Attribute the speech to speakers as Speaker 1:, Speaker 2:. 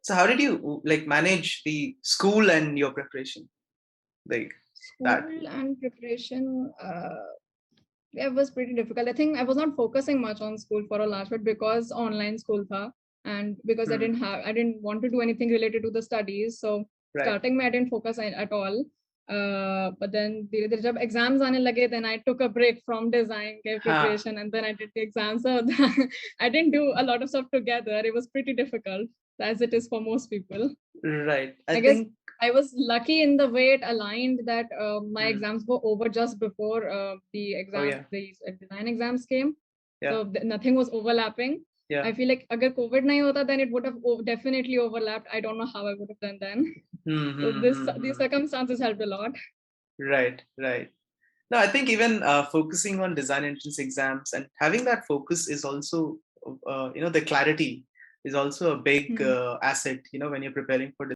Speaker 1: So how did you like manage the school and your preparation? Like that.
Speaker 2: School and preparation, it was pretty difficult. I think I was not focusing much on school for a large part because online school tha, and because I
Speaker 1: Hmm.
Speaker 2: didn't want to do anything related to the studies. So
Speaker 1: Right.
Speaker 2: starting में I didn't focus at all. But then धीरे-धीरे जब exams आने लगे, then I took a break from design के
Speaker 1: Huh.
Speaker 2: preparation, and then I did the exams. So I didn't do a lot of stuff together. It was pretty difficult, as it is for most people.
Speaker 1: Right.
Speaker 2: I
Speaker 1: I
Speaker 2: guess
Speaker 1: think.
Speaker 2: I was lucky in the way it aligned that my
Speaker 1: Hmm.
Speaker 2: exams were over just before
Speaker 1: Oh yeah.
Speaker 2: the design exams came.
Speaker 1: Yeah.
Speaker 2: So nothing was overlapping.
Speaker 1: Yeah.
Speaker 2: I feel like agar COVID nahi hota, then it would have definitely overlapped. I don't know how I would have done then.
Speaker 1: Hmm,
Speaker 2: So
Speaker 1: hmm, hmm,
Speaker 2: these
Speaker 1: hmm.
Speaker 2: circumstances helped a lot.
Speaker 1: Right. Right. No, I think even focusing on design entrance exams and having that focus is also, the clarity is also a big
Speaker 2: Hmm.
Speaker 1: asset, when you're preparing for